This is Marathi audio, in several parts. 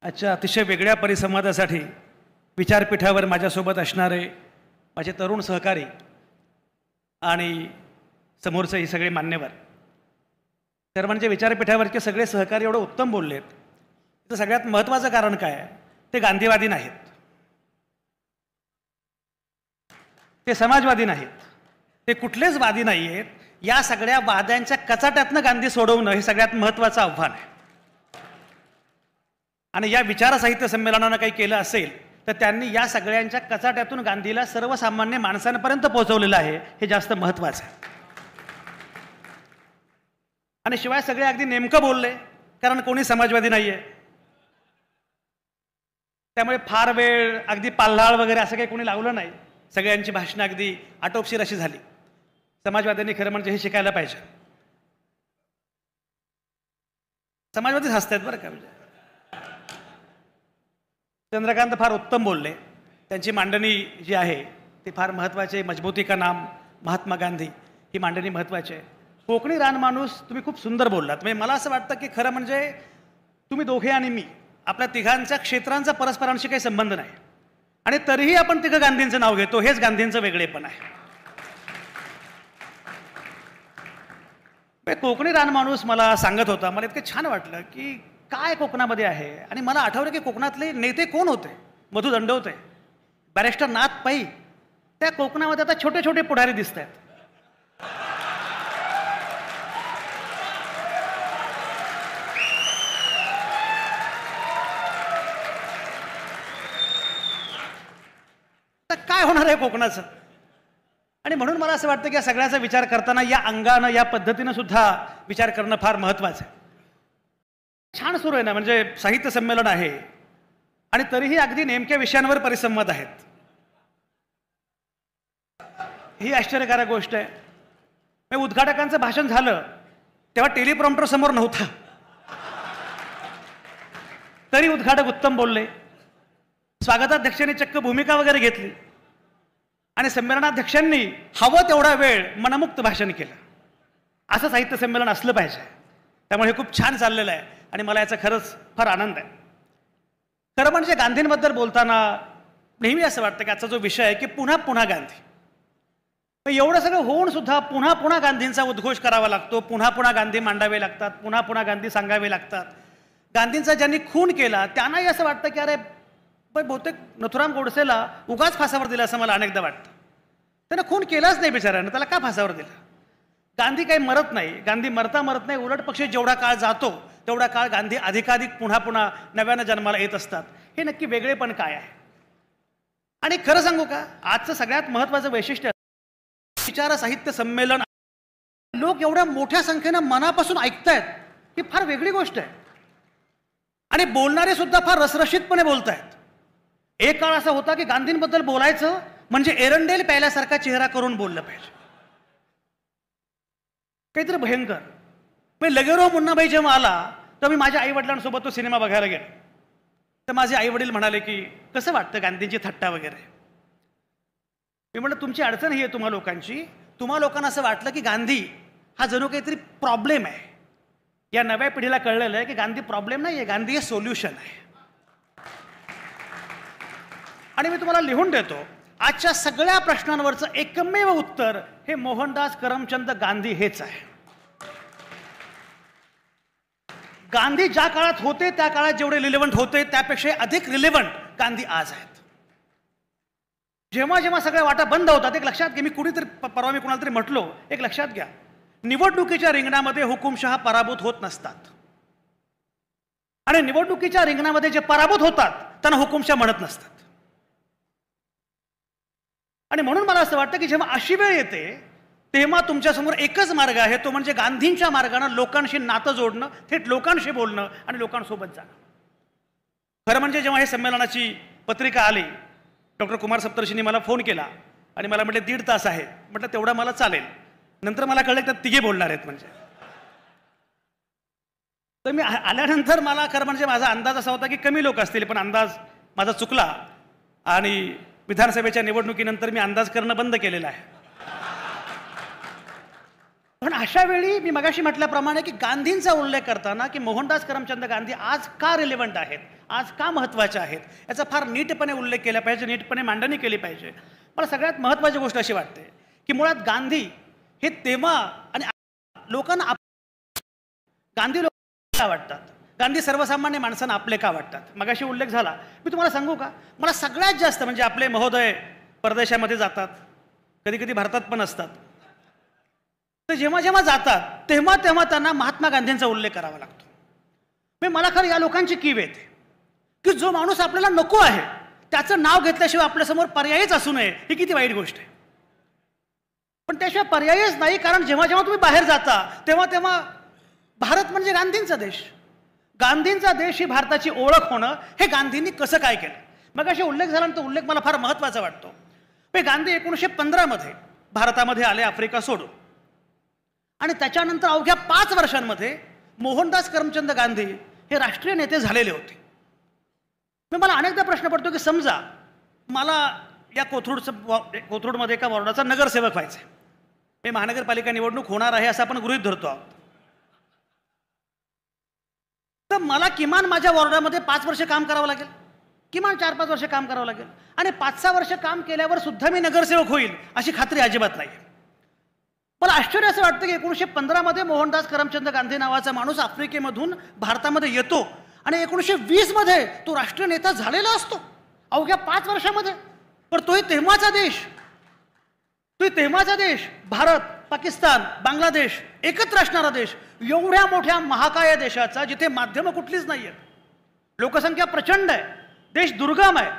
आजच्या अतिशय वेगळ्या परिसंवादासाठी विचारपीठावर माझ्यासोबत असणारे माझे तरुण सहकारी आणि समोरचे हे सगळे मान्यवर, तर म्हणजे विचारपीठावरचे सगळे सहकारी एवढं उत्तम बोललेत. तर सगळ्यात महत्त्वाचं कारण काय आहे, ते गांधीवादी नाहीत, ते समाजवादी नाहीत, ते कुठलेच वादी नाही आहेत. या सगळ्या वाद्यांच्या कचाट्यातनं गांधी सोडवणं हे सगळ्यात महत्त्वाचं आव्हान आहे. आणि या विचार साहित्य संमेलनानं काही केलं असेल तर त्यांनी या सगळ्यांच्या कचाट्यातून गांधीला सर्वसामान्य माणसांपर्यंत पोहोचवलेलं आहे, हे जास्त महत्त्वाचं आहे. आणि शिवाय सगळे अगदी नेमकं बोलले, कारण कोणी समाजवादी नाही आहे. त्यामुळे फार वेळ अगदी पाल्हाळ वगैरे असं काही कोणी लावलं नाही. सगळ्यांची भाषणं अगदी आटोपशीर अशी झाली. समाजवाद्यांनी खरं म्हणजे हे शिकायला पाहिजे. समाजवादीच हसतात बरं का. म्हणजे चंद्रकांत फार उत्तम बोलले. त्यांची मांडणी जी आहे ती फार महत्त्वाची आहे. मजबूती का नाम महात्मा गांधी ही मांडणी महत्त्वाची आहे. कोकणी रानमाणूस तुम्ही खूप सुंदर बोललात. म्हणजे मला असं वाटतं की खरं म्हणजे तुम्ही दोघे आणि मी, आपल्या तिघांच्या क्षेत्रांचा परस्परांशी काही संबंध नाही, आणि तरीही आपण तिघं गांधींचं नाव घेतो. हेच गांधींचं वेगळेपण आहे. कोकणी रानमाणूस मला सांगत होता, मला इतकं छान वाटलं की काय कोकणामध्ये आहे. आणि मला आठवलं की कोकणातले नेते कोण होते. मधु दंडवते, बॅरिस्टर नाथ पै, त्या कोकणामध्ये आता छोटे छोटे पुढारी दिसत आहेत. काय होणार आहे कोकणाचं. आणि म्हणून मला असं वाटतं की या सगळ्याचा विचार करताना या अंगानं, या पद्धतीनं सुद्धा विचार करणं फार महत्त्वाचं आहे. छान सुरू आहे ना, म्हणजे साहित्य संमेलन आहे आणि तरीही अगदी नेमक्या विषयांवर परिसंवाद आहेत. ही आश्चर्यकारक गोष्ट आहे. मी उद्घाटकांचं भाषण झालं तेव्हा टेलिप्रॉम्प्टर समोर नव्हता, तरी उद्घाटक उत्तम बोलले. स्वागताध्यक्षांनी चक्क भूमिका वगैरे घेतली आणि संमेलनाध्यक्षांनी हवं तेवढा वेळ मनमुक्त भाषण केलं. असं साहित्य संमेलन असलं पाहिजे. त्यामुळे हे खूप छान चाललेलं आहे आणि मला याचा खरंच फार आनंद आहे. खरं म्हणजे गांधींबद्दल बोलताना नेहमी असं वाटतं की आजचा जो विषय आहे की पुन्हा पुन्हा गांधी. एवढं सगळं होऊन सुद्धा पुन्हा पुन्हा गांधींचा उद्घोष करावा लागतो, पुन्हा पुन्हा गांधी मांडावे लागतात, पुन्हा पुन्हा गांधी सांगावे लागतात. गांधींचा ज्यांनी खून केला त्यांनाही असं वाटतं की अरे पण बहुतेक नथुराम गोडसेला उगाच फासावर दिला असं मला अनेकदा वाटतं. त्यानं खून केलाच नाही बिचाऱ्यानं, त्याला का फासावर दिला. गांधी काही मरत नाही, गांधी मरता मरत नाही. उलट पक्षी जेवढा काळ जातो तेवढा काळ गांधी अधिकाधिक पुन्हा पुन्हा नव्यानं जन्माला येत असतात. हे नक्की वेगळेपण काय आहे. आणि खरं सांगू का, आजचं सगळ्यात महत्त्वाचं वैशिष्ट्य विचार साहित्य संमेलन, लोक एवढ्या मोठ्या संख्येनं मनापासून ऐकतायत ही फार वेगळी गोष्ट आहे. आणि बोलणारे सुद्धा फार रसरशीतपणे बोलत आहेत. एक काळ असा होता की गांधींबद्दल बोलायचं म्हणजे एरंडेल प्यायल्यासारखा चेहरा करून बोललं पाहिजे, काहीतरी भयंकर. मी लगेरो मुन्नाभाई जेव्हा आला तर मी माझ्या आईवडिलांसोबत तो सिनेमा बघायला गेलो. तर माझे आईवडील म्हणाले की कसं वाटतं गांधींची थट्टा वगैरे. मी म्हटलं तुमची अडचण ही आहे तुम्हा लोकांची. तुम्हा लोकांना असं वाटलं की गांधी हा जणू काहीतरी प्रॉब्लेम आहे. या नव्या पिढीला कळलेलं आहे की गांधी प्रॉब्लेम नाही आहे, गांधी हे सोल्युशन आहे. आणि मी तुम्हाला लिहून देतो, आजच्या सगळ्या प्रश्नांवरचं एकमेव उत्तर हे मोहनदास करमचंद गांधी हेच आहे. गांधी ज्या काळात होते त्या काळात जेवढे रिलेव्हंट होते त्यापेक्षा अधिक रिलेव्हंट गांधी आज आहेत. जेव्हा जेव्हा सगळ्या वाटा बंद होतात, एक लक्षात घ्या, मी कुणीतरी परवा मी कुणाला तरी म्हटलो, एक लक्षात घ्या, निवडणुकीच्या रिंगणामध्ये हुकुमशहा पराभूत होत नसतात. आणि निवडणुकीच्या रिंगणामध्ये जे पराभूत होतात त्यांना हुकुमशहा म्हणत नसतात. आणि म्हणून मला असं वाटतं की जेव्हा अशी वेळ येते तेव्हा तुमच्यासमोर एकच मार्ग आहे, तो म्हणजे गांधींच्या मार्गाने लोकांशी नातं जोडणं, थेट लोकांशी बोलणं आणि लोकांसोबत जाणं. खरं म्हणजे जेव्हा हे संमेलनाची पत्रिका आली, डॉक्टर कुमार सप्तर्षींनी मला फोन केला आणि मला म्हटले 1.5 तास आहे. म्हटलं तेवढा मला चालेल. नंतर मला कळलं की त्यात तिघे बोलणार आहेत म्हणजे. तर मी आल्यानंतर मला खरं म्हणजे माझा अंदाज असा होता की कमी लोक असतील, पण अंदाज माझा चुकला आणि विधानसभेच्या निवडणुकीनंतर मी अंदाज करणं बंद केलेलं आहे. पण अशा वेळी मी मगाशी म्हटल्याप्रमाणे की गांधींचा उल्लेख करताना की मोहनदास करमचंद गांधी आज का रिलेव्हंट आहेत, आज का महत्त्वाच्या आहेत याचा फार नीटपणे उल्लेख केला पाहिजे, नीटपणे मांडणी केली पाहिजे. मला सगळ्यात महत्त्वाची गोष्ट अशी वाटते की मुळात गांधी हे तेव्हा आणि लोकांना गांधी लोक का वाटतात, गांधी सर्वसामान्य माणसांना आपले का वाटतात. मगाशी उल्लेख झाला, मी तुम्हाला सांगू का, मला सगळ्यात जास्त म्हणजे आपले महोदय परदेशामध्ये जातात, कधी कधी भारतात पण असतात, तर जेव्हा जेव्हा जातात तेव्हा तेव्हा त्यांना महात्मा गांधींचा उल्लेख करावा लागतो. मला खरं या लोकांची कीव येते की जो माणूस आपल्याला नको आहे त्याचं नाव घेतल्याशिवाय आपल्यासमोर पर्यायच असू नये, ही किती वाईट गोष्ट आहे. पण त्याशिवाय पर्यायच नाही, कारण जेव्हा जेव्हा तुम्ही बाहेर जाता तेव्हा तेव्हा भारत म्हणजे गांधींचा देश, गांधींचा देश ही भारताची ओळख होणं, हे गांधींनी कसं काय केलं. मग असे उल्लेख झाल्यानंतर उल्लेख मला फार महत्त्वाचा वाटतो. गांधी 1915 मध्ये भारतामध्ये आले आफ्रिका सोडून, आणि त्याच्यानंतर अवघ्या 5 वर्षांमध्ये मोहनदास करमचंद गांधी हे राष्ट्रीय नेते झालेले होते. मला अनेकदा प्रश्न पडतो की समजा मला या कोथरूडमध्ये एका वॉर्डाचा नगरसेवक व्हायचा आहे, हे महानगरपालिका निवडणूक होणार आहे असं आपण गृहीत धरतो आहोत, तर मला किमान माझ्या वॉर्डामध्ये 5 वर्ष काम करावं लागेल, किमान 4-5 वर्ष काम करावं लागेल, आणि 5-6 वर्ष काम केल्यावर सुद्धा मी नगरसेवक होईल अशी खात्री अजिबात नाही. मला आश्चर्य असं वाटतं की 1915 मध्ये मोहनदास करमचंद गांधी नावाचा माणूस आफ्रिकेमधून भारतामध्ये येतो आणि 1920 मध्ये तो राष्ट्रीय नेता झालेला असतो अवघ्या 5 वर्षामध्ये. पण तोही तेव्हाचा देश, भारत, पाकिस्तान, बांगलादेश एकत्र असणारा देश, एवढ्या मोठ्या महाकाय देशाचा जिथे माध्यमं कुठलीच नाही आहेत, लोकसंख्या प्रचंड आहे, देश दुर्गम आहे,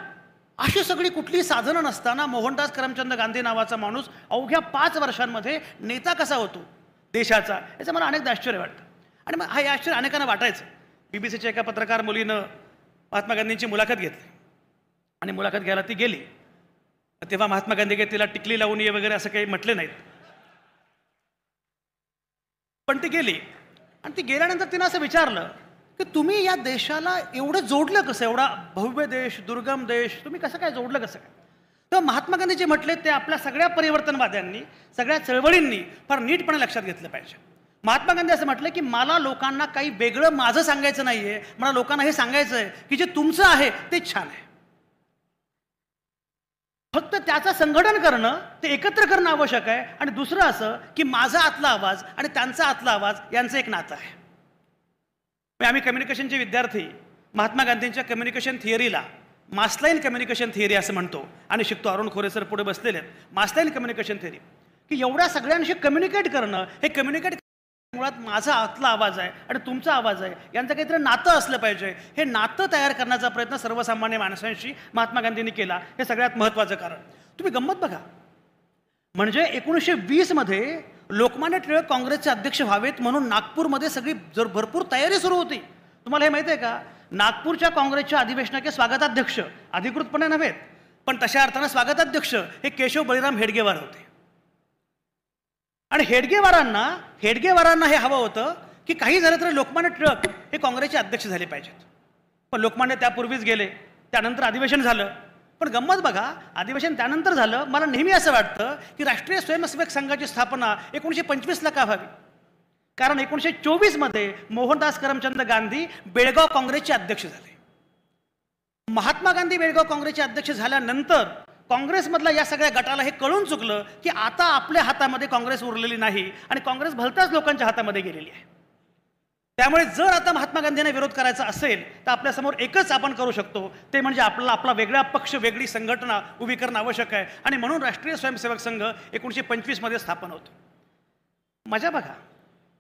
अशी सगळी कुठली साधनं नसताना मोहनदास करमचंद गांधी नावाचा माणूस अवघ्या 5 वर्षांमध्ये नेता कसा होतो देशाचा, याचं मला अनेकदा आश्चर्य वाटतं. आणि मग हे आश्चर्य अनेकांना वाटायचं. बीबीसीच्या एका पत्रकार मुलीनं महात्मा गांधींची मुलाखत घेतली आणि मुलाखत घ्यायला ती गेली, तेव्हा महात्मा गांधी तिला टिकली लावून ये वगैरे असं काही म्हटले नाहीत, पण ती गेली. आणि ती गेल्यानंतर तिनं असं विचारलं की तुम्ही या देशाला एवढं जोडलं कसं, एवढा भव्य देश, दुर्गम देश, तुम्ही कसं काय जोडलं कसं काय. तेव्हा महात्मा गांधी जे म्हटले ते आपल्या सगळ्या परिवर्तनवाद्यांनी, सगळ्या चळवळींनी फार नीटपणे लक्षात घेतलं पाहिजे. महात्मा गांधी असं म्हटलं की मला लोकांना काही वेगळं माझं सांगायचं नाहीये, मला लोकांना हे सांगायचं आहे की जे तुमचं आहे तेच छान आहे, फक्त त्याचं संघटन करणं, ते एकत्र करणं आवश्यक आहे. आणि दुसरं असं की माझा आतला आवाज आणि त्यांचा आतला आवाज यांचं एक नातं आहे. आम्ही कम्युनिकेशनचे विद्यार्थी महात्मा गांधींच्या कम्युनिकेशन थिअरीला मासलाईन कम्युनिकेशन थिअरी असं म्हणतो आणि शिकतो. अरुण खोरे सर पुढे बसलेले आहेत. मासलाईन कम्युनिकेशन थिअरी की एवढ्या सगळ्यांशी कम्युनिकेट करणं, हे कम्युनिकेट मुळात माझा आतला आवाज आहे आणि तुमचा आवाज आहे, यांचं काहीतरी नातं असलं पाहिजे. हे नातं तयार करण्याचा प्रयत्न सर्वसामान्य माणसांशी महात्मा गांधींनी केला, हे सगळ्यात महत्त्वाचं कारण. तुम्ही गंमत बघा, म्हणजे 1920 मध्ये लोकमान्य टिळक काँग्रेसचे अध्यक्ष व्हावेत म्हणून नागपूरमध्ये सगळी भरपूर तयारी सुरू होती. तुम्हाला हे माहिती आहे का, नागपूरच्या काँग्रेसच्या अधिवेशनाचे स्वागताध्यक्ष अधिकृतपणे नव्हेत, पण तशा अर्थानं स्वागताध्यक्ष हे केशव बळीराम हेडगेवार होते. आणि हेडगेवारांना हे हवं होतं की काही झालं तरी लोकमान्य टिळक हे काँग्रेसचे अध्यक्ष झाले पाहिजेत. पण लोकमान्य त्यापूर्वीच गेले, त्यानंतर अधिवेशन झालं. पण गंमत बघा, अधिवेशन त्यानंतर झालं. मला नेहमी असं वाटतं की राष्ट्रीय स्वयंसेवक संघाची स्थापना 1925ला का व्हावी, कारण 1924 मध्ये मोहनदास करमचंद गांधी बेळगाव काँग्रेसचे अध्यक्ष झाले. महात्मा गांधी बेळगाव काँग्रेसचे अध्यक्ष झाल्यानंतर काँग्रेसमधल्या या सगळ्या गटाला हे कळून चुकलं की आता आपल्या हातामध्ये काँग्रेस उरलेली नाही आणि काँग्रेस भलत्याच लोकांच्या हातामध्ये गेलेली आहे. त्यामुळे जर आता महात्मा गांधींना विरोध करायचा असेल तर आपल्यासमोर एकच आपण करू शकतो, ते म्हणजे आपला वेगळा पक्ष, वेगळी संघटना उभी करणं आवश्यक आहे. आणि म्हणून राष्ट्रीय स्वयंसेवक संघ 1925 मध्ये स्थापन होतो. मजा बघा,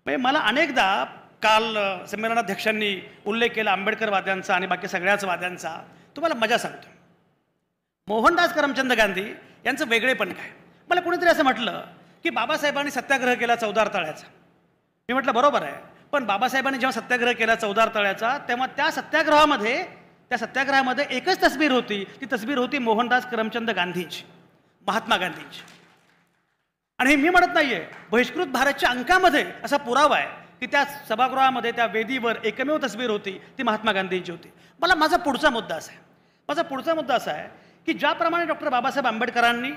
म्हणजे मला अनेकदा काल संमेलनाध्यक्षांनी उल्लेख केला आंबेडकरवाद्यांचा आणि बाकी सगळ्याच वाद्यांचा. तुम्हाला मजा सांगतो, मोहनदास करमचंद गांधी यांचं वेगळेपण काय. मला कोणीतरी असं म्हटलं की बाबासाहेबांनी सत्याग्रह केला 14 तळ्याचा. मी म्हटलं बरोबर आहे, पण बाबासाहेबांनी जेव्हा सत्याग्रह केला 14 तळ्याचा तेव्हा त्या सत्याग्रहामध्ये एकच तस्वीर होती, ती तस्वीर होती मोहनदास करमचंद गांधींची, महात्मा गांधींची. आणि हे मी म्हणत नाहीये, बहिष्कृत भारतच्या अंकामध्ये असा पुरावा आहे की त्या सभागृहामध्ये, त्या वेदीवर एकमेव तस्वीर होती, ती महात्मा गांधींची होती. माझा पुढचा मुद्दा असा आहे की ज्याप्रमाणे डॉक्टर बाबासाहेब आंबेडकरांनी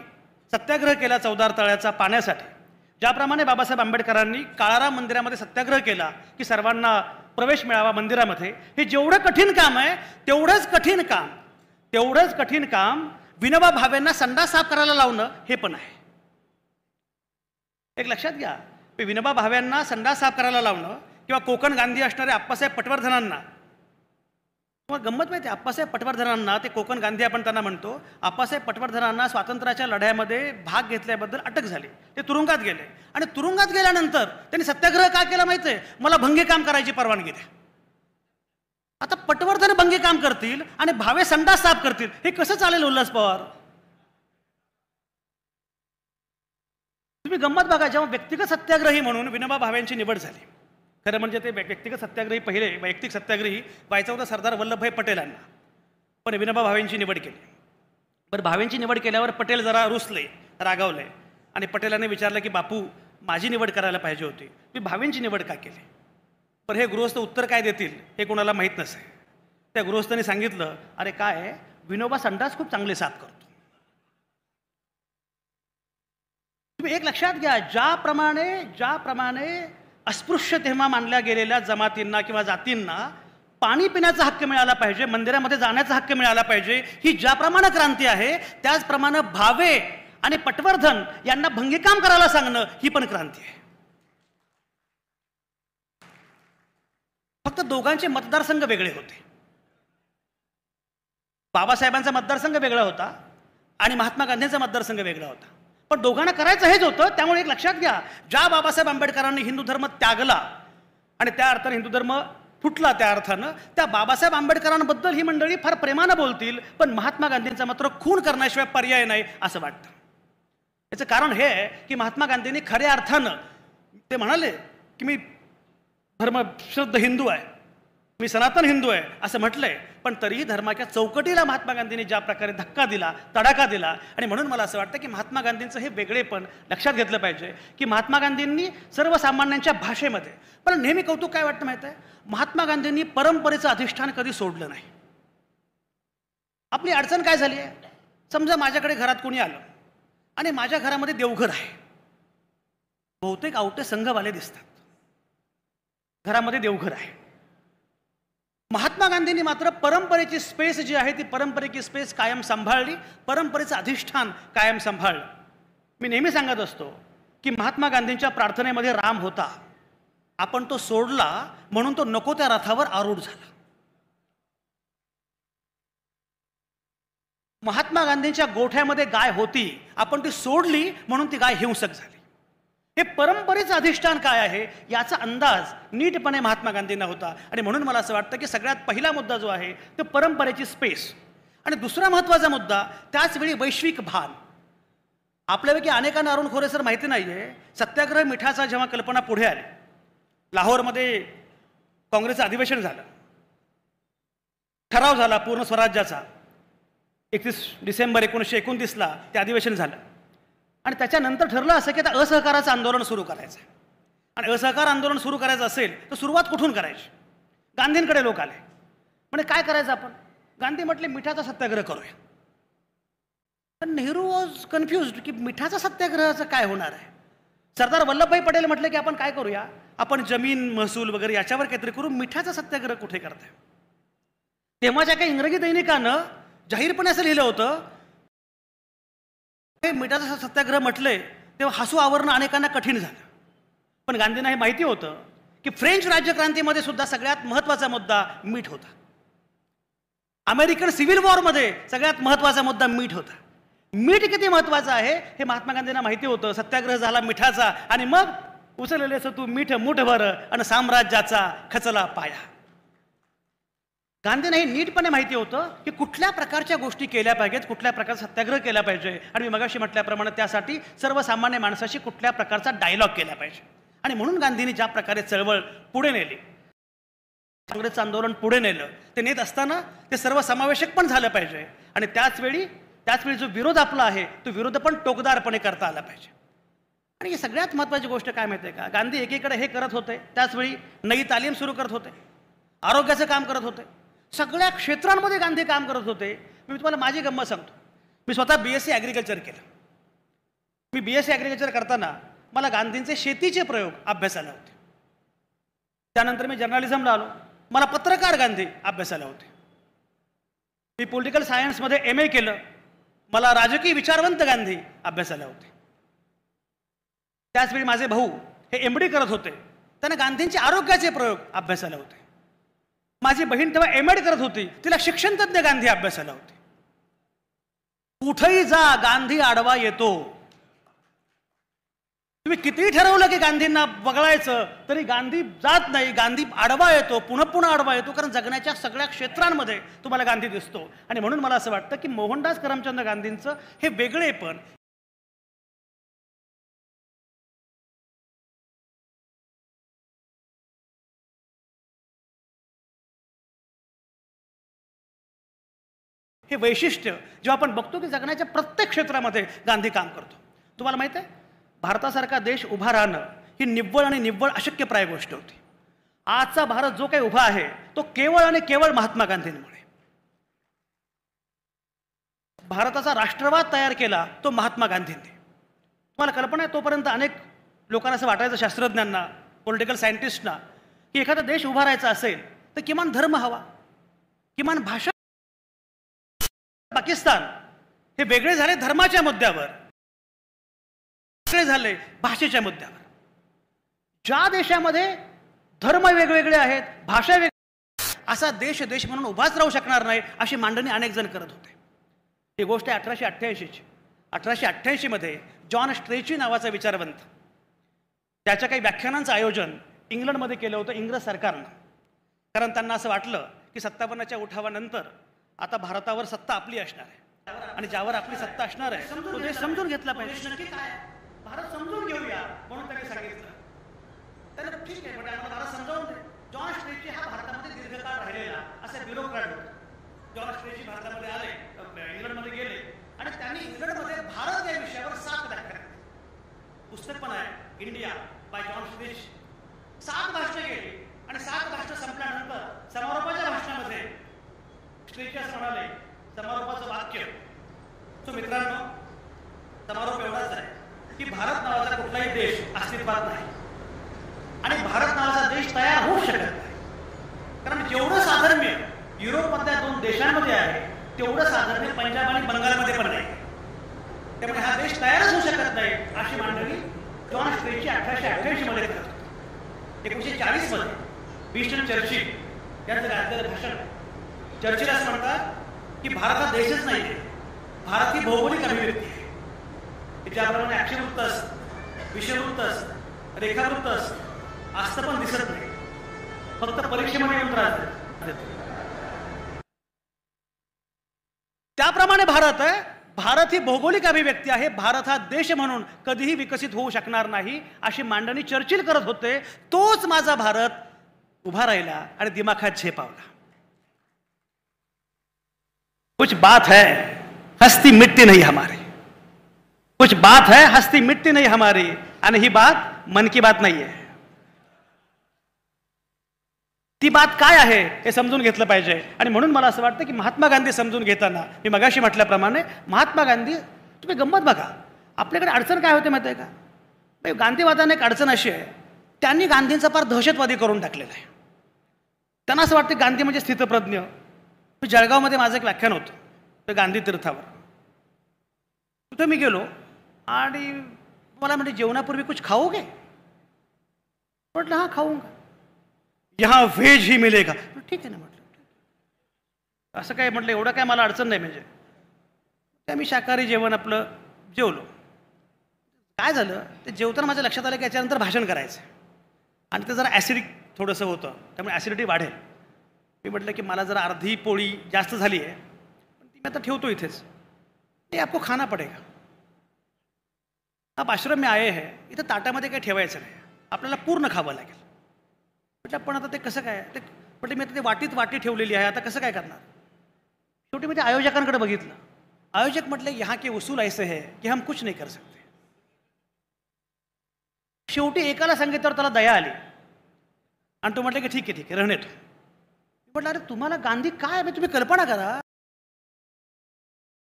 सत्याग्रह केला 14 तळ्याचा पाण्यासाठी, ज्याप्रमाणे बाबासाहेब आंबेडकरांनी काळाराम मंदिरामध्ये सत्याग्रह केला की सर्वांना प्रवेश मिळावा मंदिरामध्ये, हे जेवढं कठीण काम आहे तेवढंच कठीण काम विनोबा भावेंना संडास साफ करायला लावणं हे पण आहे. एक लक्षात घ्या, विनोबा भावेंना संडास साफ करायला लावणं किंवा कोकण गांधी असणारे आप्पासाहेब पटवर्धनांना, मग गंमत माहिती आहे, आप्पासाहेब पटवर्धनांना, ते कोकण गांधी आपण त्यांना म्हणतो, आप्पासाहेब पटवर्धनांना स्वातंत्र्याच्या लढ्यामध्ये भाग घेतल्याबद्दल अटक झाली, ते तुरुंगात गेले आणि तुरुंगात गेल्यानंतर त्यांनी सत्याग्रह का केला माहिती आहे? मला भंगी काम करायची परवानगी द्या. आता पटवर्धन भंगी काम करतील आणि भावे संडास साफ करतील, हे कसं चालेल उल्हास पवार? तुम्ही गंमत बघा, जेव्हा व्यक्तिगत सत्याग्रही म्हणून विनोबा भावेंची निवड झाली, खरं म्हणजे ते व्यक्तिगत सत्याग्रही पहिले वैयक्तिक सत्याग्रही व्हायचं होतं सरदार वल्लभभाई पटेलांना, पण विनोबा भावेंची निवड केली. बरं, भावेंची निवड केल्यावर पटेल जरा रुसले, रागावले आणि पटेलांनी विचारलं की बापू, माझी निवड करायला पाहिजे होती, मी भावेंची निवड का केली? पण हे गृहस्थ उत्तर काय देतील हे कोणाला माहीत नसे. त्या गृहस्थांनी सांगितलं, अरे काय, विनोबा संडास खूप चांगले साफ करतो. तुम्ही एक लक्षात घ्या, ज्याप्रमाणे अस्पृश्य तेव्हा मानल्या गेलेल्या जमातींना किंवा जातींना पाणी पिण्याचा हक्क मिळाला पाहिजे, मंदिरामध्ये जाण्याचा हक्क मिळाला पाहिजे, ही ज्याप्रमाणे क्रांती आहे, त्याचप्रमाणे भावे आणि पटवर्धन यांना भंगीकाम करायला सांगणं ही पण क्रांती आहे. फक्त दोघांचे मतदारसंघ वेगळे होते. बाबासाहेबांचा मतदारसंघ वेगळा होता आणि महात्मा गांधींचा मतदारसंघ वेगळा होता, पण दोघांना करायचं हेच होतं. त्यामुळे एक लक्षात घ्या, ज्या बाबासाहेब आंबेडकरांनी हिंदू धर्म त्यागला आणि त्या अर्थाने हिंदू धर्म फुटला, त्या अर्थानं त्या बाबासाहेब आंबेडकरांबद्दल ही मंडळी फार प्रेमानं बोलतील, पण महात्मा गांधींचा मात्र खून करण्याशिवाय पर्याय नाही असं वाटतं. याचं कारण हे आहे की महात्मा गांधींनी खऱ्या अर्थानं ते म्हणाले की मी धर्मश्रद्ध हिंदू आहे, मी सनातन हिंदू आहे असं म्हटलंय, पण तरीही धर्माच्या चौकटीला महात्मा गांधींनी ज्या प्रकारे धक्का दिला, तडाखा दिला, आणि म्हणून मला असं वाटतं की महात्मा गांधींचं हे वेगळेपण लक्षात घेतलं पाहिजे की महात्मा गांधींनी सर्वसामान्यांच्या भाषेमध्ये, पण नेहमी कौतुक काय वाटतं माहिती आहे, महात्मा गांधींनी परंपरेचं अधिष्ठान कधी सोडलं नाही. आपली अडचण काय झाली आहे, समजा माझ्याकडे घरात कोणी आलं आणि माझ्या घरामध्ये देवघर आहे, बहुतेक आवटे संघवाले दिसतात, घरामध्ये देवघर आहे. महात्मा गांधींनी मात्र परंपरेची स्पेस जी आहे ती परंपरेची स्पेस कायम सांभाळली, परंपरेचं अधिष्ठान कायम सांभाळलं. मी नेहमी सांगत असतो की महात्मा गांधींच्या प्रार्थनेमध्ये राम होता, आपण तो सोडला म्हणून तो नको त्या रथावर आरूढ झाला. महात्मा गांधींच्या गोठ्यामध्ये गाय होती, आपण ती सोडली म्हणून ती गाय हिंसक झाली. हे परंपरेचं अधिष्ठान काय आहे याचा अंदाज नीटपणे महात्मा गांधींना होता, आणि म्हणून मला असं वाटतं की सगळ्यात पहिला मुद्दा जो आहे तो परंपरेची स्पेस, आणि दुसरा महत्त्वाचा मुद्दा त्याचवेळी वैश्विक भान. आपल्यापैकी अनेकांना अरुण खोरे सर माहिती नाही आहे, सत्याग्रह मिठाचा जेव्हा कल्पना पुढे आली, लाहोरमध्ये काँग्रेसचं अधिवेशन झालं, ठराव झाला पूर्ण स्वराज्याचा, 31 डिसेंबर 1929ला ते अधिवेशन झालं, आणि त्याच्यानंतर ठरलं असं की आता असहकाराचं आंदोलन सुरू करायचं आहे, आणि असहकार आंदोलन सुरू करायचं असेल तर सुरुवात कुठून करायची? गांधींकडे लोक आले, म्हणजे काय करायचं आपण? गांधी म्हटले मिठाचा सत्याग्रह करूया. पण नेहरू वॉज कन्फ्युज्ड की मिठाचा सत्याग्रहाचं काय होणार आहे. सरदार वल्लभभाई पटेल म्हटले की आपण काय करूया, आपण जमीन महसूल वगैरे याच्यावर काहीतरी करू, मिठाचा सत्याग्रह कुठे करताय? तेव्हाच्या काही इंग्रजी दैनिकानं जाहीरपणे असं लिहिलं होतं, हे मिठाचा सत्याग्रह म्हटले तेव्हा हसू आवरणं अनेकांना कठीण झालं. पण गांधींना हे माहिती होतं की फ्रेंच राज्यक्रांतीमध्ये सुद्धा सगळ्यात महत्त्वाचा मुद्दा मीठ होता, अमेरिकन सिव्हिल वॉरमध्ये सगळ्यात महत्त्वाचा मुद्दा मीठ होता. मीठ किती महत्त्वाचं आहे हे महात्मा गांधींना माहिती होतं. सत्याग्रह झाला मिठाचा, आणि मग उचललेले असं तू मीठ मुठभर आणि साम्राज्याचा खचला पाया. गांधींना हे नीटपणे माहिती होतं की कुठल्या प्रकारच्या गोष्टी केल्या पाहिजेत, कुठल्या प्रकारचा सत्याग्रह केला पाहिजे, आणि मी मगाशी म्हटल्याप्रमाणे त्यासाठी सर्वसामान्य माणसाशी कुठल्या प्रकारचा डायलॉग केला पाहिजे. आणि म्हणून गांधींनी ज्या प्रकारे चळवळ पुढे नेली, काँग्रेसचं आंदोलन पुढे नेलं, ते नेत असताना ते सर्वसमावेशक पण झालं पाहिजे, आणि त्याचवेळी जो विरोध आपला आहे तो विरोध पण टोकदारपणे करता आला पाहिजे. आणि ही सगळ्यात महत्त्वाची गोष्ट काय माहिती आहे का, गांधी एकीकडे हे करत होते, त्याचवेळी नई तालीम सुरू करत होते, आरोग्याचं काम करत होते, सगळ्या क्षेत्रांमध्ये गांधी काम करत होते. मी तुम्हाला माझी गंमत सांगतो, मी स्वतः BSc ॲग्रिकल्चर केलं. मी BSc ॲग्रिकल्चर करताना मला गांधींचे शेतीचे प्रयोग अभ्यासाला होते. त्यानंतर मी जर्नलिझमला आलो. मला पत्रकार गांधी अभ्यासाला होते. मी पॉलिटिकल सायन्समध्ये MA केलं. मला राजकीय विचारवंत गांधी अभ्यासाला होते. त्याचवेळी माझे भाऊ हे MD करत होते. त्यांना गांधींचे आरोग्याचे प्रयोग अभ्यासाला होते. माझी बहीण तेव्हा MEd करत होती. तिला शिक्षणतज्ञ गांधी अभ्यासाला होते. कुठेही जा गांधी आडवा येतो. तुम्ही कितीही ठरवलं की गांधींना वगळायचं तरी गांधी जात नाही. गांधी आडवा येतो, पुन्हा पुन्हा आडवा येतो, कारण जगण्याच्या सगळ्या क्षेत्रांमध्ये तुम्हाला गांधी दिसतो. आणि म्हणून मला असं वाटतं की मोहनदास करमचंद गांधींचं हे वेगळेपण हे वैशिष्ट्य जेव्हा आपण बघतो की जगण्याच्या प्रत्येक क्षेत्रामध्ये गांधी काम करतो. तुम्हाला माहिती आहे, भारतासारखा देश उभा राहणं ही निव्वळ आणि निव्वळ अशक्यप्राय गोष्ट होती. आजचा भारत जो काही उभा आहे तो केवळ आणि केवळ महात्मा गांधींमुळे. भारताचा राष्ट्रवाद तयार केला तो महात्मा गांधींनी. तुम्हाला कल्पना आहे, तोपर्यंत अनेक लोकांना असं वाटायचं, शास्त्रज्ञांना, पॉलिटिकल सायंटिस्टना, की एखादा देश उभा राहायचा असेल तर किमान धर्म हवा, किमान भाषा. पाकिस्तान हे वेगळे झाले धर्माच्या मुद्द्यावर, वेगळे झाले भाषेच्या मुद्द्यावर. ज्या देशामध्ये धर्म वेगवेगळे आहेत, भाषा वेगळी, असा देश म्हणून उभाच राहू शकणार नाही अशी मांडणी अनेक जण करत होते. ही गोष्ट आहे 1888ची. 1888 मध्ये जॉन स्ट्रेची नावाचा विचारवंत, त्याच्या काही व्याख्यानांचं आयोजन इंग्लंडमध्ये केलं होतं इंग्रज सरकारनं. कारण त्यांना असं वाटलं की 57च्या उठावानंतर आता भारतावर सत्ता आपली असणार आहे आणि ज्यावर आपली सत्ता असणार आहे तो देश समजून घेतला पाहिजे. नक्की काय भारत समजून घेऊया म्हणून त्यांनी सांगितलं. त्याला ठीक आहे, पण आम्हाला भारत समजावून दे. जॉन स्ट्रेची हा भारतामध्ये दीर्घकाळ राहिलेला असे ब्युरोक्रॅट होते. जॉन स्ट्रेची भारतामध्ये आले, इंग्लंडमध्ये गेले आणि त्यांनी इंग्लंडमध्ये भारत या विषयावर 7 व्याख्यान, पुस्तक पण आहे इंडिया बाय जॉन स्ट्रेच. 7 भाषणे गेली आणि 7 भाषणं संपल्यानंतर समारोपाच्या भाषणामध्ये स्ट्रेची असं म्हणाले, समारोपाचं वाक्य, तो मित्रांनो समारोप एवढाच आहे की भारत नावाचा कुठलाही देश अस्तित्वात नाही आणि भारत नावाचा देश तयार होऊ शकत नाही. कारण जेवढं साधर्म्य युरोपमधल्या 2 देशांमध्ये आहे तेवढं साधर्म्य पंजाब आणि बंगालमध्ये पण नाही. त्यामुळे हा देश तयारच होऊ शकत नाही अशी मांडणी जॉन स्ट्रेची 1888 मध्ये करत होती. 1940 मध्ये विन्स्टन चर्चिल यांचं गाजलेलं भाषण. चर्चिल असं म्हणतात की भारत हा देशच नाही, भारत ही भौगोलिक अभिव्यक्ती आहे. ज्याप्रमाणे अक्षरवृत्त असतं, विषयवृत्त असतं, रेखावृत्त असतं, असतं पण दिसत नाही, फक्त परीक्षेमध्ये येऊन त्रास देते. त्याप्रमाणे भारत आहे. भारत ही भौगोलिक अभिव्यक्ती आहे. भारत हा देश म्हणून कधीही विकसित होऊ शकणार नाही अशी मांडणी चर्चिल करत होते. तोच माझा भारत उभा राहिला आणि दिमाखात झेपावला. कुछ बात है हस्ती मिटती नहीं हमारी, कुछ बात है हस्ती मिटती नहीं हमारी. आणि ही बात मन की बात नाही आहे. ती बात काय आहे हे समजून घेतलं पाहिजे. आणि म्हणून मला असं वाटतं की महात्मा गांधी समजून घेताना मी मगाशी म्हटल्याप्रमाणे महात्मा गांधी, तुम्ही गंमत बघा, आपल्याकडे अडचण काय होते माहिती आहे का? गांधीवादाने एक अडचण अशी आहे, त्यांनी गांधींचा फार दहशतवादी करून टाकलेला आहे. त्यांना असं वाटतं गांधी म्हणजे स्थितप्रज्ञ. जळगावमध्ये माझं एक व्याख्यान होतं ते गांधी तीर्थावर. तिथे मी गेलो आणि मला म्हणजे जेवणापूर्वी कुछ खाओगे? म्हटलं हां खाऊंगा. यहाँ व्हेज ही मिलेगा. ठीक आहे ना म्हटलं. असं काय म्हटलं, एवढं काय मला अडचण नाही. म्हणजे त्या मी शाकाहारी जेवण आपलं जेवलो. काय झालं, ते जेवताना माझ्या लक्षात आलं की याच्यानंतर भाषण करायचं आणि ते जरा ॲसिडिक थोडंसं होतं, त्यामुळे ॲसिडिटी वाढेल. मी म्हटलं की मला जरा अर्धी पोळी जास्त झाली आहे, पण ती मी आता ठेवतो इथेच, ते आपको खाना पडेगा. आप आश्रम में आए है, इथं ताटामध्ये काही ठेवायचं नाही, आपल्याला पूर्ण खावं लागेल. म्हटलं पण आता ते कसं काय? ते म्हटलं मी आता ते वाटी ठेवलेली आहे, आता कसं काय करणार? शेवटी मी ते आयोजकांकडे बघितलं. आयोजक म्हटले यहाँ के उसूल ऐसे है की हम कुछ नहीं कर सकते. शेवटी एकाला सांगितल्यावर त्याला दया आली आणि तो म्हटलं की ठीक आहे रहणे तो. म्हटलं अरे तुम्हाला गांधी काय, तुम्ही कल्पना करा.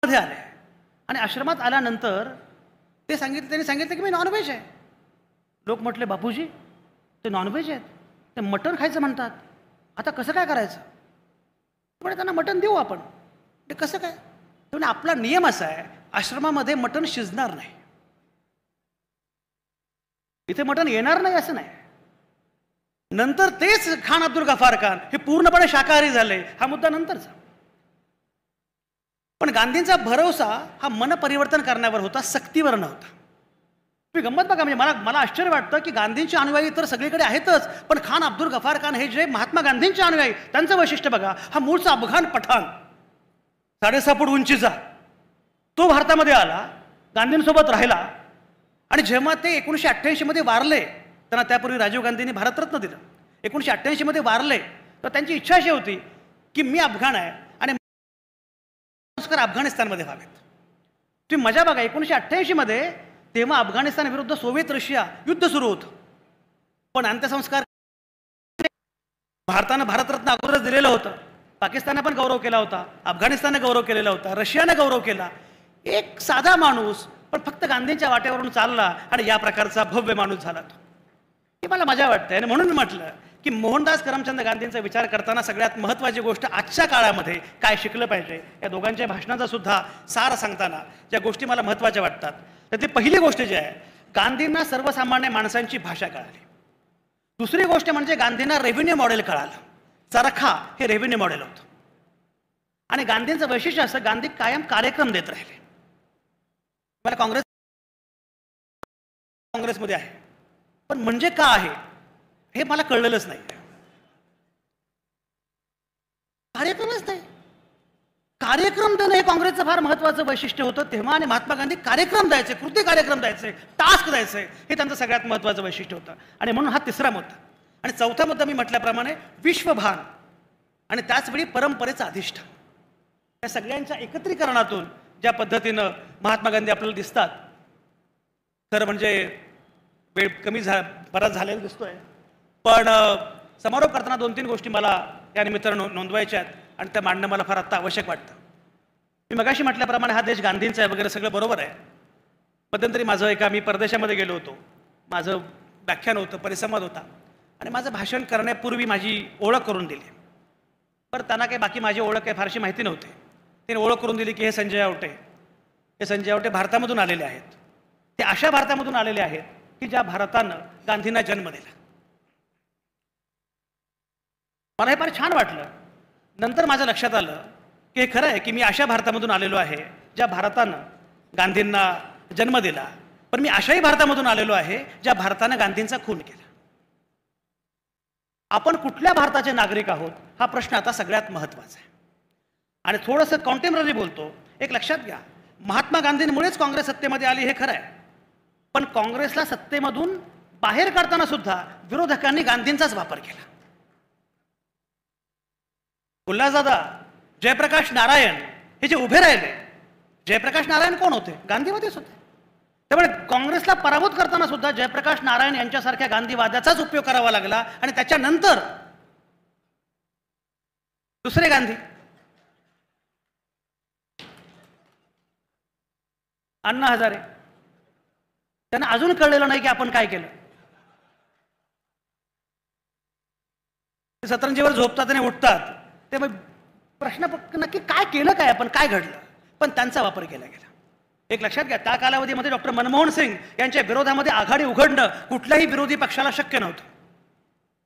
मध्ये आले आणि आश्रमात आल्यानंतर त्यांनी सांगितलं की मी नॉनव्हेज आहे. लोक म्हटले बापूजी ते नॉनव्हेज आहेत. ते मटण खायचं म्हणतात, आता कसं काय करायचं? पण त्यांना मटण देऊ आपण. ते कसं काय? म्हणजे आपला नियम असा आहे, आश्रमामध्ये मटण शिजणार नाही, इथे मटण येणार नाही असं नाही. नंतर तेच खान अब्दुल गफार खान हे पूर्णपणे शाकाहारी झाले, हा मुद्दा नंतरचा. पण गांधींचा भरोसा हा मन परिवर्तन करण्यावर होता, सक्तीवर नव्हता. तुम्ही गंमत बघा, म्हणजे मला आश्चर्य वाटतं की गांधींचे अनुयायी तर सगळीकडे आहेतच, पण खान अब्दुल गफार खान हे जे महात्मा गांधींचे अनुयायी, त्यांचं वैशिष्ट्य बघा. हा मूळचा अफगाण पठाण, 6.5 फूट उंचीचा, तो भारतामध्ये आला, गांधींसोबत राहिला, आणि जेव्हा ते 1988 मध्ये वारले, त्यांना त्यापूर्वी राजीव गांधींनी भारतरत्न दिलं, 1988 मध्ये वारले, तर त्यांची इच्छा अशी होती की मी अफगाण आहे आणि संस्कार अफगाणिस्तानमध्ये व्हावेत. तुम्ही मजा बघा, 1988 मध्ये तेव्हा अफगाणिस्तान विरुद्ध सोव्हिएत रशिया युद्ध सुरू होतं, पण अंत्यसंस्कार भारतानं भारतरत्न अगोदरच दिलेलं होतं. पाकिस्तानने पण गौरव केला होता, अफगाणिस्तानने गौरव केलेला होता, रशियाने गौरव केला. एक साधा माणूस पण फक्त गांधींच्या वाटेवरून चालला आणि या प्रकारचा भव्य माणूस झाला तो. ही मला मजा वाटते. आणि म्हणून म्हटलं की मोहनदास करमचंद गांधींचा विचार करताना सगळ्यात महत्त्वाची गोष्ट आजच्या काळामध्ये काय शिकलं पाहिजे, या दोघांच्या भाषणाचा सुद्धा सार सांगताना ज्या गोष्टी मला महत्त्वाच्या वाटतात, त्यातली पहिली गोष्ट जी आहे, गांधींना सर्वसामान्य माणसांची भाषा कळाली. दुसरी गोष्ट म्हणजे गांधींना रेव्हेन्यू मॉडेल कळालं. चरखा हे रेव्हेन्यू मॉडेल होतं. आणि गांधींचं वैशिष्ट्य असं, गांधी कायम कार्यक्रम देत राहिले. मला काँग्रेसमध्ये आहे, पण म्हणजे का आहे हे मला कळलेलंच नाही. कार्यक्रमच नाही, कार्यक्रम देणं हे काँग्रेसचं फार महत्त्वाचं वैशिष्ट्य होतं तेव्हा. आणि महात्मा गांधी कार्यक्रम द्यायचे, कृती कार्यक्रम द्यायचे, टास्क द्यायचे, हे त्यांचं सगळ्यात महत्त्वाचं वैशिष्ट्य होतं. आणि म्हणून हा तिसरा मुद्दा. आणि चौथा मुद्दा मी म्हटल्याप्रमाणे विश्वभान आणि त्याचवेळी परंपरेचं अधिष्ठान. या सगळ्यांच्या एकत्रीकरणातून ज्या पद्धतीनं महात्मा गांधी आपल्याला दिसतात, तर म्हणजे वेळ कमी बराच झालेला दिसतोय, पण समारोप करताना 2-3 गोष्टी मला या निमित्तानं नोंदवायच्या आहेत आणि त्या मांडणं मला फार आत्ता आवश्यक वाटतं. मी मगाशी म्हटल्याप्रमाणे हा देश गांधींचा आहे वगैरे सगळं बरोबर आहे. मध्यंतरी मी परदेशामध्ये गेलो होतो, माझं व्याख्यान होतं, परिसंवाद होता, आणि माझं भाषण करण्यापूर्वी माझी ओळख करून दिली. पण त्यांना काही बाकी माझी ओळख काही फारशी माहिती नव्हती. त्याने ओळख करून दिली की हे संजय आवटे भारतामधून आलेले आहेत. ते अशा भारतामधून आलेले आहेत की ज्या भारतानं गांधींना जन्म दिला. मला हे फार छान वाटलं. नंतर माझ्या लक्षात आलं की हे खरं आहे की मी अशा भारतामधून आलेलो आहे ज्या भारतानं गांधींना जन्म दिला, पण मी अशाही भारतामधून आलेलो आहे ज्या भारतानं गांधींचा खून केला. आपण कुठल्या भारताचे नागरिक आहोत हा प्रश्न आता सगळ्यात महत्त्वाचा आहे. आणि थोडंसं कॉन्टेम्पररी बोलतो. एक लक्षात घ्या, महात्मा गांधींमुळेच काँग्रेस सत्तेमध्ये आली हे खरं आहे, पण काँग्रेसला सत्तेमधून बाहेर काढताना सुद्धा विरोधकांनी गांधींचाच वापर केला. उल्हासदादा, जयप्रकाश नारायण हे जे उभे राहिले, जयप्रकाश नारायण कोण होते? गांधीवादीच होते. त्यामुळे काँग्रेसला पराभूत करताना सुद्धा जयप्रकाश नारायण यांच्यासारख्या गांधीवादाचाच उपयोग करावा लागला. आणि त्याच्यानंतर दुसरे गांधी, अण्णा हजारे, त्यांना अजून कळलेलं नाही की आपण काय केलं. ते सतरंजीवर झोपतात आणि उठतात, ते मग प्रश्न नक्की काय केलं, काय आपण काय घडलं, पण त्यांचा वापर केला गेला. एक लक्षात घ्या, त्या कालावधीमध्ये डॉक्टर मनमोहन सिंग यांच्या विरोधामध्ये आघाडी उघडणं कुठल्याही विरोधी पक्षाला शक्य नव्हतं.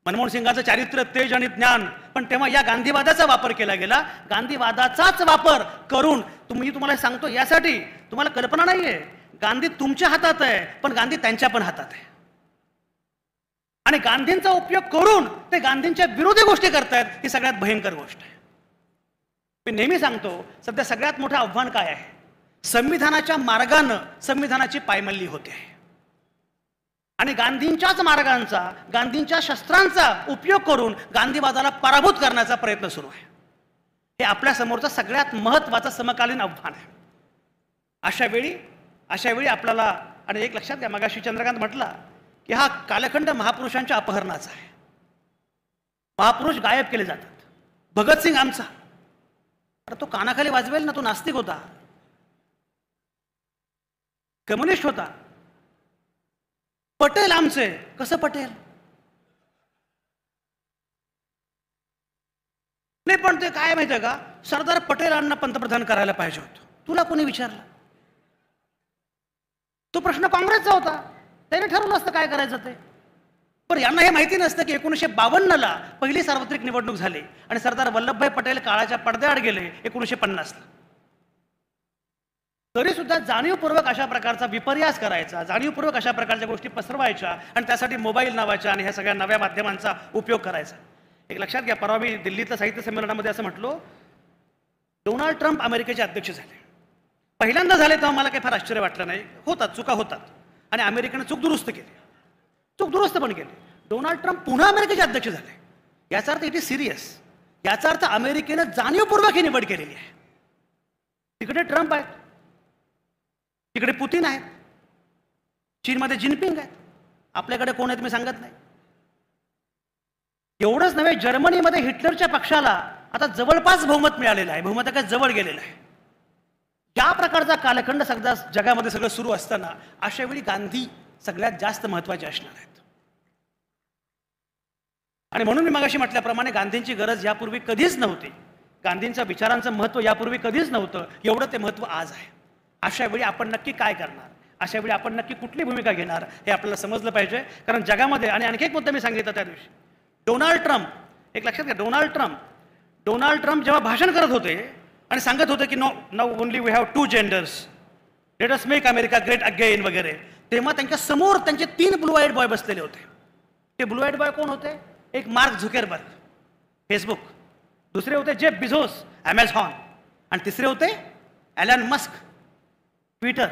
मनमोहन सिंगाचं चारित्र्य, तेज आणि ज्ञान, पण तेव्हा या गांधीवादाचा वापर केला गेला. गांधीवादाचाच वापर करून तुम्हाला सांगतो यासाठी तुम्हाला कल्पना नाहीये, गांधी तुमच्या हातात आहे पण गांधी त्यांच्या पण हातात आहे. आणि गांधींचा उपयोग करून ते गांधींच्या विरोधी गोष्टी करतायत, ही सगळ्यात भयंकर गोष्ट आहे. मी नेहमी सांगतो, सध्या सगळ्यात मोठं आव्हान काय आहे? संविधानाच्या मार्गानं संविधानाची पायमल्ली होते आणि गांधींच्याच मार्गांचा, गांधींच्या शस्त्रांचा उपयोग करून गांधीवादाला पराभूत करण्याचा प्रयत्न सुरू आहे. हे आपल्या समोरचं सगळ्यात महत्त्वाचं समकालीन आव्हान आहे. अशा वेळी आपल्याला, आणि एक लक्षात घ्या, मगाशी चंद्रकांत म्हटला की हा कालखंड महापुरुषांच्या अपहरणाचा आहे. महापुरुष गायब केले जातात. भगतसिंग आमचा, अरे तो कानाखाली वाजवेल ना, तो नास्तिक होता, कम्युनिस्ट होता. पटेल आमचे, कसं पटेल? नाही पण ते काय माहिती आहे का, सरदार पटेलांना पंतप्रधान करायला पाहिजे होतं. तुला कोणी विचारलं? तो प्रश्न काँग्रेसचा होता, त्याने ठरवलं असतं काय करायचं ते. पण यांना हे माहिती नसतं की 1952ला पहिली सार्वत्रिक निवडणूक झाली आणि सरदार वल्लभभाई पटेल काळाच्या पडद्याआड गेले 1950ला. तरी सुद्धा जाणीवपूर्वक अशा प्रकारचा विपर्यास करायचा, जाणीवपूर्वक अशा प्रकारच्या गोष्टी पसरवायच्या आणि त्यासाठी मोबाईल नावाच्या आणि ह्या सगळ्या नव्या माध्यमांचा उपयोग करायचा. एक लक्षात घ्या, परवा मी दिल्लीतल्या साहित्य संमेलनामध्ये असं म्हटलो, डोनाल्ड ट्रम्प अमेरिकेचे अध्यक्ष झाले. पहिल्यांदा झाले तेव्हा मला काही फार आश्चर्य वाटलं नाही. होतात चुका होतात आणि अमेरिकेने चूक दुरुस्त केली, चूक दुरुस्त पण केली. डोनाल्ड ट्रम्प पुन्हा अमेरिकेचे अध्यक्ष झाले. याचा अर्थ इट इज सिरियस. याचा अर्थ अमेरिकेनं जाणीवपूर्वक ही निवड केलेली आहे. तिकडे ट्रम्प आहेत, तिकडे पुतीन आहेत, चीनमध्ये जिनपिंग आहेत, आपल्याकडे कोण आहेत मी सांगत नाही. एवढंच नव्हे, जर्मनीमध्ये हिटलरच्या पक्षाला आता जवळपास बहुमत मिळालेलं आहे, बहुमताच्या जवळ गेलेलं आहे. या प्रकारचा कालखंड सगळ्या जगामध्ये सगळं सुरू असताना अशा वेळी गांधी सगळ्यात जास्त महत्त्वाचे असणार आहेत. आणि म्हणून मी मगाशी म्हटल्याप्रमाणे गांधींची गरज यापूर्वी कधीच नव्हती, गांधींच्या विचारांचं महत्त्व यापूर्वी कधीच नव्हतं, एवढं ते महत्त्व आज आहे. अशा वेळी आपण नक्की काय करणार, अशा वेळी आपण नक्की कुठली भूमिका घेणार हे आपल्याला समजलं पाहिजे. कारण जगामध्ये, आणि आणखी एक मुद्दा मी सांगितलं त्या दिवशी, डोनाल्ड ट्रम्प, एक लक्षात घ्या, डोनाल्ड ट्रम्प जेव्हा भाषण करत होते आणि सांगत होते की now only we have 2 genders, let us make America great again वगैरे, तेव्हा त्यांच्या समोर त्यांचे 3 ब्लू आईड बॉय बसलेले होते. ते ब्लू आईड बॉय कोण होते? एक मार्क झुकेरबर्ग, फेसबुक, दुसरे होते जेफ बिझोस, ॲमेझॉन, आणि तिसरे होते एलन मस्क, ट्विटर.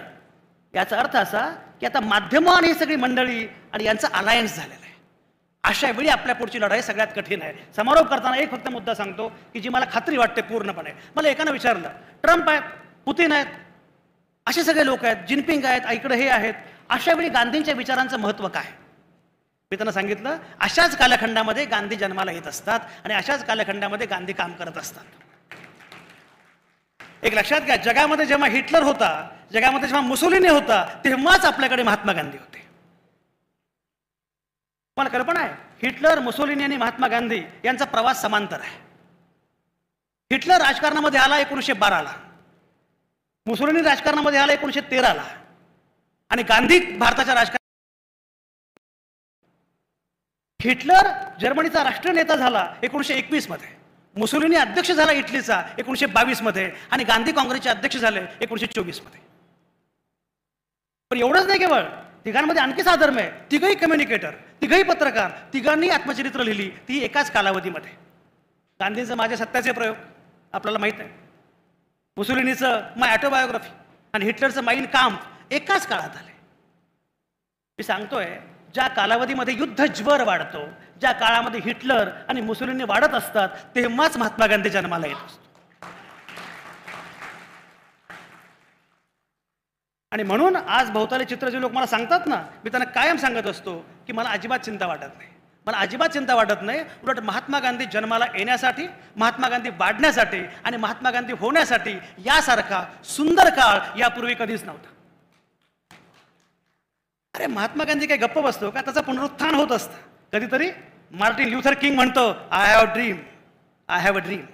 याचा अर्थ असा की आता माध्यमं आणि ही सगळी मंडळी आणि यांचं अलायन्स झालेलं आहे. अशा वेळी आपल्या पुढची लढाई सगळ्यात कठीण आहे. समारोप करताना एक फक्त मुद्दा सांगतो की जी मला खात्री वाटते पूर्णपणे. मला एकानं विचारलं, ट्रम्प आहेत, पुतीन आहेत, असे सगळे लोक आहेत, जिनपिंग आहेत, इकडे हे आहेत, अशा वेळी गांधींच्या विचारांचं महत्त्व काय? मी त्यांना सांगितलं, अशाच कालखंडामध्ये गांधी जन्माला येत असतात आणि अशाच कालखंडामध्ये गांधी काम करत असतात. एक लक्षात घ्या, जगामध्ये जेव्हा हिटलर होता, जगामध्ये जेव्हा मुसोलिनी होता, तेव्हाच आपल्याकडे महात्मा गांधी होते. मला कल्पना आहे, हिटलर, मुसोलिनी आणि महात्मा गांधी यांचा प्रवास समांतर आहे. हिटलर राजकारणामध्ये आला 1912ला, मुसोलिनी राजकारणामध्ये आला 1913ला, आणि गांधी भारताच्या राजकारणात. हिटलर जर्मनीचा राष्ट्रीय नेता झाला 1921 मध्ये, मुसोलिनी अध्यक्ष झाला इटलीचा 1922 मध्ये, आणि गांधी काँग्रेसचे अध्यक्ष झाले 1924 मध्ये. पण एवढंच नाही, केवळ तिघांमध्ये आणखी साधर्म आहे. तिघही कम्युनिकेटर, तिघही पत्रकार, तिघांनी आत्मचरित्र लिहिली, ती एकाच कालावधीमध्ये. गांधींचं माझ्या सत्याचे प्रयोग आपल्याला माहित आहे, मुसोलिनीचं माय ऑटोबायोग्राफी आणि हिटलरचं माइन काम्फ एकाच काळात आले. मी सांगतोय, ज्या कालावधीमध्ये युद्ध ज्वर वाढतो, ज्या काळामध्ये हिटलर आणि मुसोलिनी वाढत असतात, तेव्हाच महात्मा गांधी जन्माला येत असतो. आणि म्हणून आज भोवताली चित्र जे लोक मला सांगतात ना, मी त्यांना कायम सांगत असतो की मला अजिबात चिंता वाटत नाही, मला अजिबात चिंता वाटत नाही. उलट महात्मा गांधी जन्माला येण्यासाठी, महात्मा गांधी वाढण्यासाठी आणि महात्मा गांधी होण्यासाठी यासारखा सुंदर काळ यापूर्वी कधीच नव्हता. अरे महात्मा गांधी काही गप्प बसतो का? त्याचं पुनरुत्थान होत असतं. कधीतरी मार्टिन ल्युथर किंग म्हणतो आय हॅव अ ड्रीम.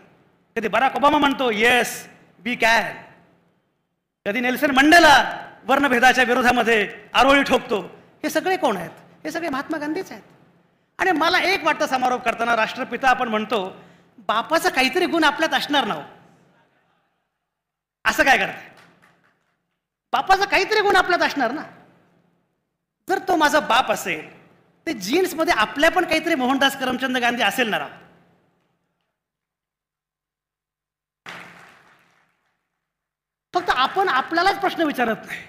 कधी बराक ओबामा म्हणतो येस वी कॅन. कधी नेल्सन मंडेला वर्णभेदाच्या विरोधामध्ये आरोळी ठोकतो. हे सगळे कोण आहेत? हे सगळे महात्मा गांधीच आहेत. आणि मला एक वाटतं, समारोप करताना राष्ट्रपिता आपण म्हणतो, बापाचा काहीतरी गुण आपल्यात असणार ना. असं काय करताय? बापाचा काहीतरी गुण आपल्यात असणार ना. जर तो माझा बाप असेल, ते जीन्समध्ये आपल्या पण काहीतरी मोहनदास करमचंद गांधी असेल ना राव. फक्त आपण आपल्यालाच प्रश्न विचारत नाही,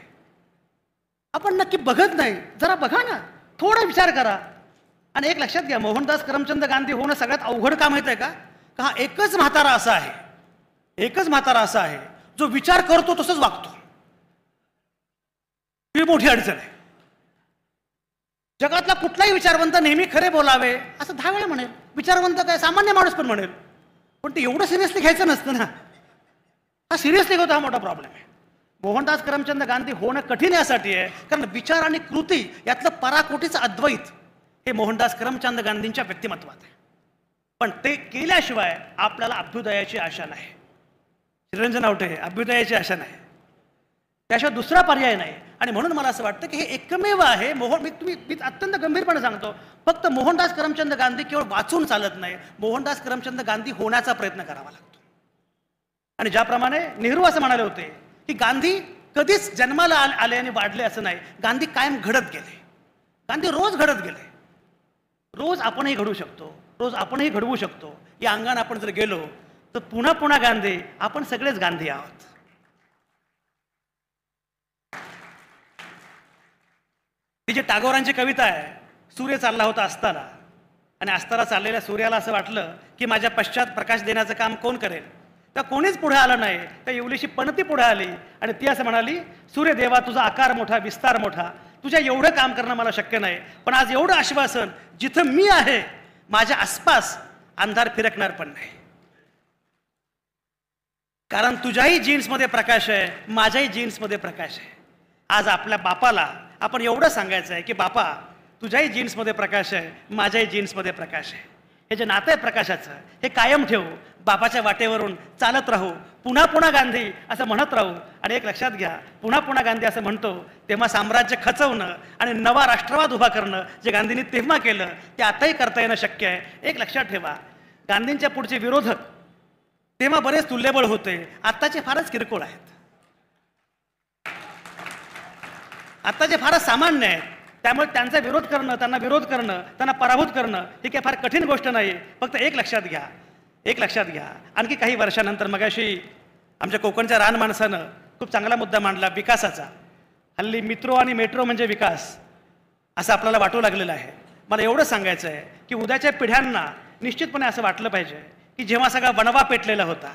आपण नक्की बघत नाही. जरा बघा ना, थोडा विचार करा. आणि एक लक्षात घ्या, मोहनदास करमचंद गांधी होणं सगळ्यात अवघड काम माहित आहे का? हा एकच म्हातारा असा आहे, एकच म्हातारा असा आहे जो विचार करतो तसंच वागतो. ही मोठी अडचण आहे. जगातला कुठलाही विचारवंत नेहमी खरे बोलावे असं 10 वेळा म्हणेल. विचारवंत काय, सामान्य माणूस पण म्हणेल. पण ते एवढं सिरियसली घ्यायचं नसतं ना. हा सिरियसली घेतो, हा मोठा प्रॉब्लेम आहे. मोहनदास करमचंद गांधी होणं कठीण यासाठी आहे कारण विचार आणि कृती यातलं पराकोटीचं अद्वैत हे मोहनदास करमचंद गांधींच्या व्यक्तिमत्वात आहे. पण ते केल्याशिवाय आपल्याला अभ्युदयाची आशा नाही. चिरंजन आवटे, अभ्युदयाची आशा नाही, त्याशिवाय दुसरा पर्याय नाही. आणि म्हणून मला असं वाटतं की हे एकमेव आहे. मी अत्यंत गंभीरपणे सांगतो, फक्त मोहनदास करमचंद गांधी केवळ वाचून चालत नाही, मोहनदास करमचंद गांधी होण्याचा प्रयत्न करावा लागतो. आणि ज्याप्रमाणे नेहरू असं म्हणाले होते की गांधी कधीच जन्माला आले आणि वाढले असं नाही, गांधी कायम घडत गेले. गांधी रोज घडत गेले. रोज आपणही घडू शकतो, रोज आपणही घडवू शकतो. या अंगाने आपण जर गेलो तर पुन्हा पुन्हा गांधी, आपण सगळेच गांधी आहोत. ती जी टागोरांची कविता आहे, सूर्य चालला होता अस्ताला, आणि अस्ताला चाललेल्या सूर्याला असं वाटलं की माझ्या पश्चात प्रकाश देण्याचं काम कोण करेल. त्या कोणीच पुढे आलं नाही. त्या येवलीशी पणती पुढे आली आणि ती असं म्हणाली, सूर्यदेवा तुझा आकार मोठा, विस्तार मोठा, तुझ्या एवढं काम करणं मला शक्य नाही, पण आज एवढं आश्वासन, जिथं मी आहे माझ्या आसपास अंधार फिरकणार पण नाही. कारण तुझ्याही जीन्समध्ये प्रकाश आहे, माझ्याही जीन्समध्ये प्रकाश आहे. आज आपल्या बापाला आपण एवढं सांगायचं आहे की बापा तुझ्याही जीन्समध्ये प्रकाश आहे, माझ्याही जीन्समध्ये प्रकाश आहे. हे जे नातं आहे प्रकाशाचं, हे कायम ठेवू. बापाच्या वाटेवरून चालत राहू. पुन्हा पुन्हा गांधी असं म्हणत राहू. आणि एक लक्षात घ्या, पुन्हा पुन्हा गांधी असं म्हणतो तेव्हा साम्राज्य खचवणं आणि नवा राष्ट्रवाद उभा करणं जे गांधींनी तेव्हा केलं ते आताही करता येणं शक्य आहे. एक लक्षात ठेवा, गांधींच्या पुढचे विरोधक तेव्हा बरेच तुल्यबळ होते, आत्ताचे फारच किरकोळ आहेत. आत्ताचे फारच सामान्य आहेत. त्यामुळे त्यांचा विरोध करणं, त्यांना विरोध करणं, त्यांना पराभूत करणं ही काही फार कठीण गोष्ट नाही. फक्त एक लक्षात घ्या, एक लक्षात घ्या, आणखी काही वर्षानंतर मगाशी आमच्या कोकणच्या रान माणसानं खूप चांगला मुद्दा मांडला विकासाचा. हल्ली मित्रो आणि मेट्रो म्हणजे विकास असं आपल्याला वाटू लागलेलं आहे. मला एवढं सांगायचं आहे की उद्याच्या पिढ्यांना निश्चितपणे असं वाटलं पाहिजे की जेव्हा सगळा वणवा पेटलेला होता,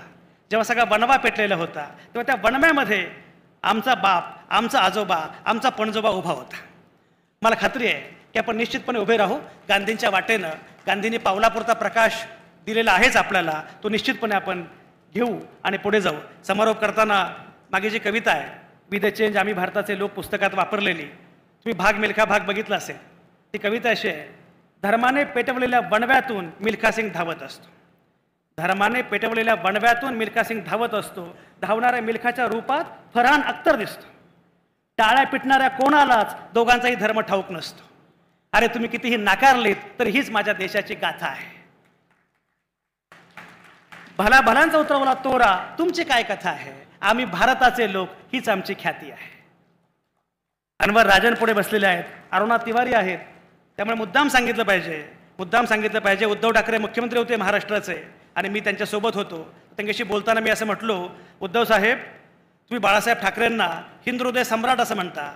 तेव्हा त्या वणव्यामध्ये आमचा बाप, आमचा आजोबा, आमचा पणजोबा उभा होता. मला खात्री आहे की आपण निश्चितपणे उभे राहू गांधींच्या वाटेनं. गांधींनी पावलापुरता प्रकाश दिलेला आहेच आपल्याला, तो निश्चितपणे आपण घेऊ आणि पुढे जाऊ. समारोप करताना मागे जी कविता आहे, वी द चेंज, आम्ही भारताचे लोक पुस्तकात वापरलेली, तुम्ही भाग मिल्खा भाग बघितला असेल. ती कविता अशी आहे, धर्माने पेटवलेल्या वणव्यातून मिल्खा सिंग धावत असतो. धर्माने पेटवलेल्या वणव्यातून मिल्खा सिंग धावत असतो. धावणाऱ्या मिल्खाच्या रूपात फरहान अख्तर दिसतो. टाळ्या पिटणाऱ्या कोणालाच दोघांचाही धर्म ठाऊक नसतो. अरे तुम्ही कितीही नाकारलीत तर हीच माझ्या देशाची गाथा आहे. भला भलांचा उतरवला तोरा, तुमची काय कथा आहे, आम्ही भारताचे लोक, हीच आमची ख्याती आहे. अनवर राजन पुढे बसलेले आहेत, अरुणा तिवारी आहेत. त्यामुळे मुद्दाम सांगितलं पाहिजे, उद्धव ठाकरे मुख्यमंत्री होते महाराष्ट्राचे आणि मी त्यांच्यासोबत होतो. त्यांच्याशी बोलताना मी असं म्हटलो, उद्धव साहेब तुम्ही बाळासाहेब ठाकरेंना हिंदू हृदय सम्राट असं म्हणता,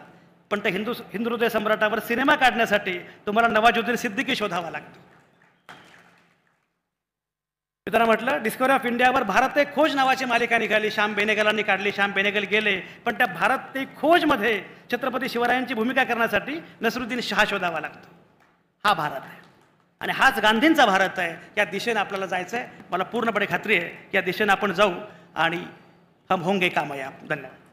पण त्या हिंदू हृदय सम्राटावर सिनेमा काढण्यासाठी तुम्हाला नवाजुद्दीन सिद्दीकी शोधावा लागतो. मी त्यांना म्हटलं, डिस्कवरी ऑफ इंडियावर भारत एक खोज नावाची मालिका निघाली, श्याम बेनेगलांनी काढली. श्याम बेनेगल गेले, पण त्या भारत एक खोजमध्ये छत्रपती शिवरायांची भूमिका करण्यासाठी नसरुद्दीन शहा शोधावा लागतो. हा भारत आहे आणि हाच गांधींचा भारत आहे. या दिशेने आपल्याला जायचं आहे. मला पूर्णपणे खात्री आहे की या दिशेने आपण जाऊ आणि हम होंगे कामयाब. धन्यवाद.